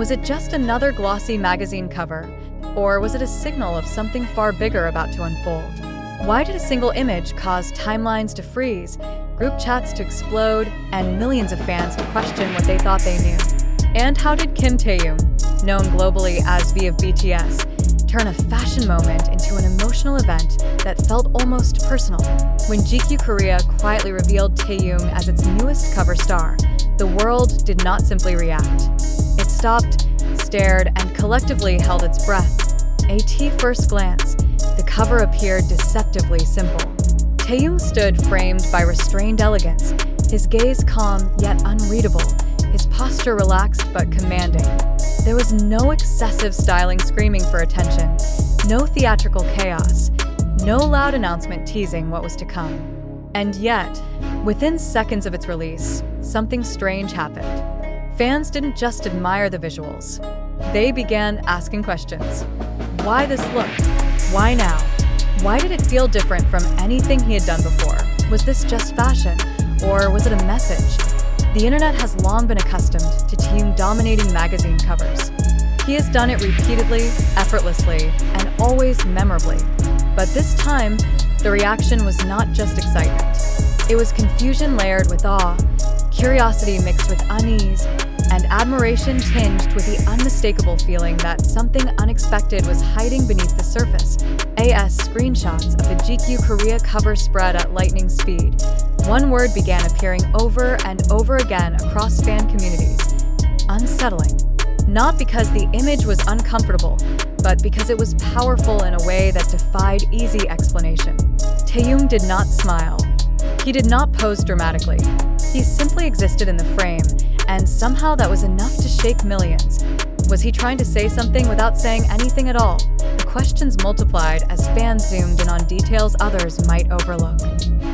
Was it just another glossy magazine cover, or was it a signal of something far bigger about to unfold? Why did a single image cause timelines to freeze, group chats to explode, and millions of fans to question what they thought they knew? And how did Kim Taehyung, known globally as V of BTS, turn a fashion moment into an emotional event that felt almost personal? When GQ Korea quietly revealed Taehyung as its newest cover star, the world did not simply react. It stopped, stared, and collectively held its breath. At first glance, the cover appeared deceptively simple. Taehyung stood framed by restrained elegance, his gaze calm yet unreadable, his posture relaxed but commanding. There was no excessive styling screaming for attention, no theatrical chaos, no loud announcement teasing what was to come. And yet, within seconds of its release, something strange happened. Fans didn't just admire the visuals. They began asking questions. Why this look? Why now? Why did it feel different from anything he had done before? Was this just fashion? Or was it a message? The internet has long been accustomed to Taehyung dominating magazine covers. He has done it repeatedly, effortlessly, and always memorably. But this time, the reaction was not just excitement. It was confusion layered with awe, curiosity mixed with unease, and admiration tinged with the unmistakable feeling that something unexpected was hiding beneath the surface. As screenshots of the GQ Korea cover spread at lightning speed, one word began appearing over and over again across fan communities: unsettling. Not because the image was uncomfortable, but because it was powerful in a way that defied easy explanation. Taehyung did not smile. He did not pose dramatically. He simply existed in the frame, and somehow that was enough to shake millions. Was he trying to say something without saying anything at all? The questions multiplied as fans zoomed in on details others might overlook.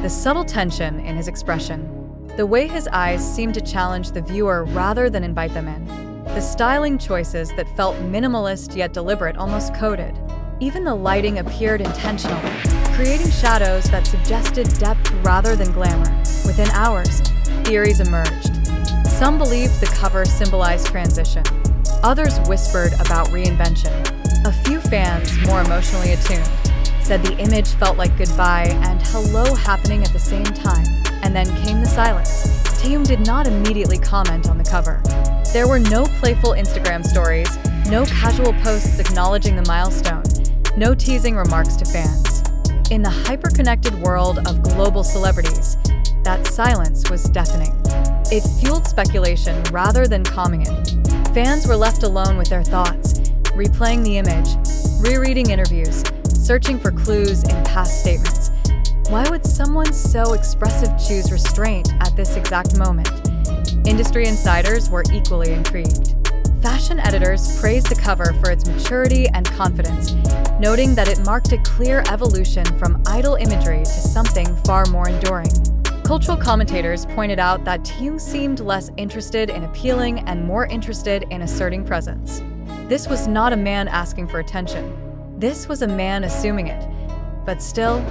The subtle tension in his expression, the way his eyes seemed to challenge the viewer rather than invite them in, the styling choices that felt minimalist yet deliberate, almost coded. Even the lighting appeared intentional, creating shadows that suggested depth rather than glamour. Within hours, theories emerged. Some believed the cover symbolized transition. Others whispered about reinvention. A few fans, more emotionally attuned, said the image felt like goodbye and hello happening at the same time. And then came the silence. Taehyung did not immediately comment on the cover. There were no playful Instagram stories, no casual posts acknowledging the milestone, no teasing remarks to fans. In the hyper-connected world of global celebrities, that silence was deafening. It fueled speculation rather than calming it. Fans were left alone with their thoughts, replaying the image, rereading interviews, searching for clues in past statements. Why would someone so expressive choose restraint at this exact moment? Industry insiders were equally intrigued. Fashion editors praised the cover for its maturity and confidence, noting that it marked a clear evolution from idle imagery to something far more enduring. Cultural commentators pointed out that Taehyung seemed less interested in appealing and more interested in asserting presence. This was not a man asking for attention. This was a man assuming it. But still,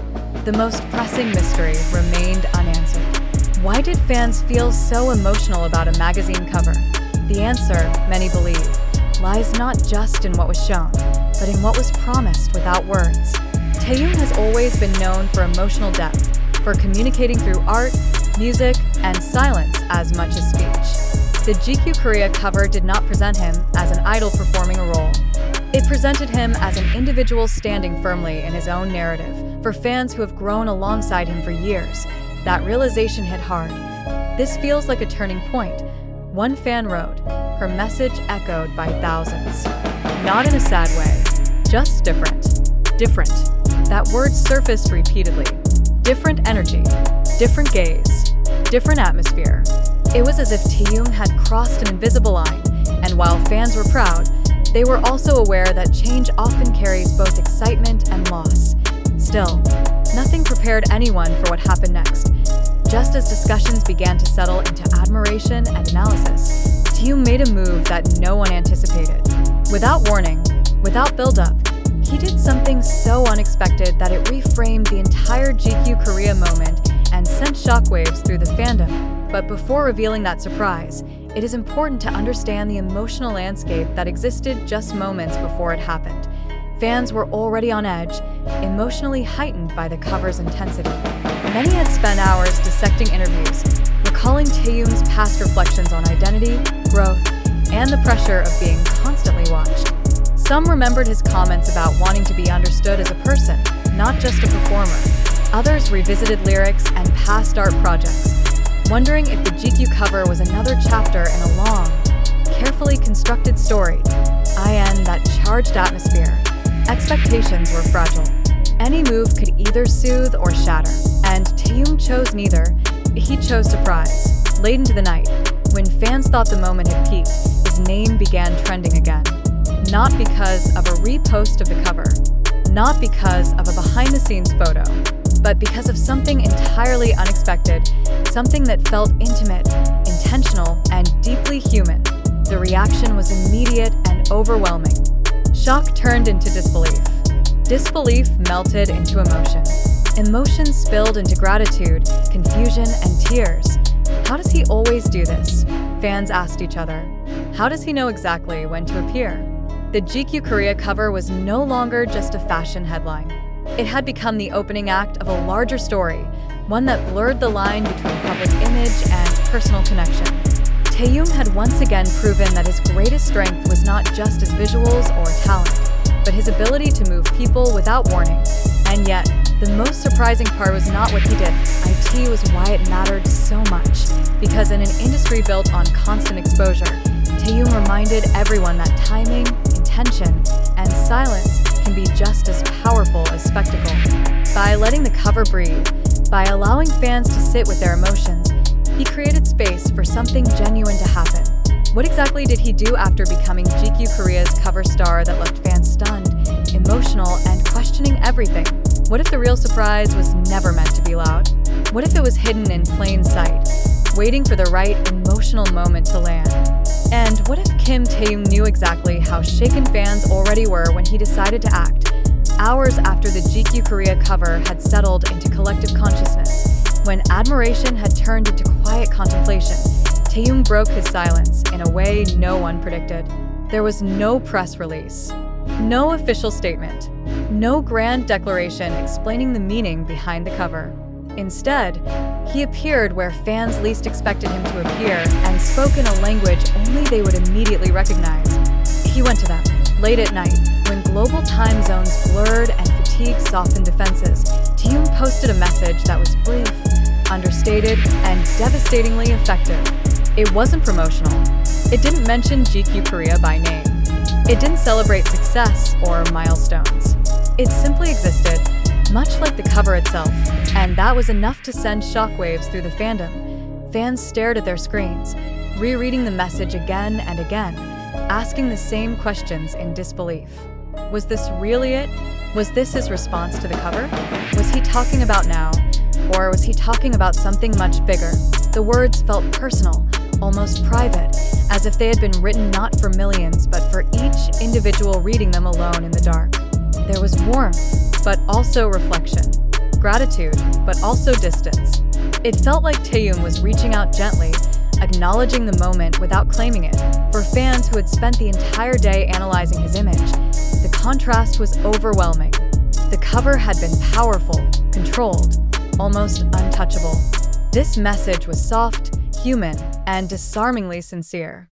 the most pressing mystery remained unanswered. Why did fans feel so emotional about a magazine cover? The answer, many believe, lies not just in what was shown, but in what was promised without words. Taehyung has always been known for emotional depth, for communicating through art, music, and silence as much as speech. The GQ Korea cover did not present him as an idol performing a role. It presented him as an individual standing firmly in his own narrative. For fans who have grown alongside him for years, that realization hit hard. This feels like a turning point. One fan wrote, her message echoed by thousands. Not in a sad way, just different. Different. That word surfaced repeatedly. Different energy, different gaze, different atmosphere. It was as if Taehyung had crossed an invisible line, and while fans were proud, they were also aware that change often carries both excitement and loss. Still, nothing prepared anyone for what happened next. Just as discussions began to settle into admiration and analysis, Taehyung made a move that no one anticipated. Without warning, without build-up, he did something so unexpected that it reframed the entire GQ Korea moment and sent shockwaves through the fandom. But before revealing that surprise, it is important to understand the emotional landscape that existed just moments before it happened. Fans were already on edge, emotionally heightened by the cover's intensity. Many had spent hours dissecting interviews, recalling Taehyung's past reflections on identity, growth, and the pressure of being constantly watched. Some remembered his comments about wanting to be understood as a person, not just a performer. Others revisited lyrics and past art projects, wondering if the GQ cover was another chapter in a long, carefully constructed story. That charged atmosphere. Expectations were fragile. Any move could either soothe or shatter, and Taehyung chose neither. He chose surprise. Late into the night, when fans thought the moment had peaked, his name began trending again. Not because of a repost of the cover, not because of a behind-the-scenes photo, but because of something entirely unexpected, something that felt intimate, intentional, and deeply human. The reaction was immediate and overwhelming. Shock turned into disbelief. Disbelief melted into emotion. Emotion spilled into gratitude, confusion, and tears. How does he always do this? Fans asked each other. How does he know exactly when to appear? The GQ Korea cover was no longer just a fashion headline. It had become the opening act of a larger story, one that blurred the line between public image and personal connection. Taehyung had once again proven that his greatest strength was not just his visuals or talent, but his ability to move people without warning. And yet, the most surprising part was not what he did. IT was why it mattered so much, because in an industry built on constant exposure, Taehyung reminded everyone that timing, intention, and silence can be just as powerful as spectacle. By letting the cover breathe, by allowing fans to sit with their emotions, he created space for something genuine to happen. What exactly did he do after becoming GQ Korea's cover star that left fans stunned, emotional, and questioning everything? What if the real surprise was never meant to be loud? What if it was hidden in plain sight, waiting for the right emotional moment to land? And what if Kim Taehyung knew exactly how shaken fans already were when he decided to act, hours after the GQ Korea cover had settled into collective consciousness? When admiration had turned into quiet contemplation, Taehyung broke his silence in a way no one predicted. There was no press release, no official statement, no grand declaration explaining the meaning behind the cover. Instead, he appeared where fans least expected him to appear and spoke in a language only they would immediately recognize. He went to them, late at night, when global time zones blurred and fatigue softened defenses. Taehyung posted a message that was brief, understated, and devastatingly effective. It wasn't promotional. It didn't mention GQ Korea by name. It didn't celebrate success or milestones. It simply existed, much like the cover itself, and that was enough to send shockwaves through the fandom. Fans stared at their screens, rereading the message again and again, asking the same questions in disbelief. Was this really it? Was this his response to the cover? Was he talking about now? Or was he talking about something much bigger? The words felt personal, almost private, as if they had been written not for millions, but for each individual reading them alone in the dark. There was warmth, but also reflection. Gratitude, but also distance. It felt like Taehyung was reaching out gently, acknowledging the moment without claiming it. For fans who had spent the entire day analyzing his image, the contrast was overwhelming. The cover had been powerful, controlled, almost untouchable. This message was soft, human, and disarmingly sincere.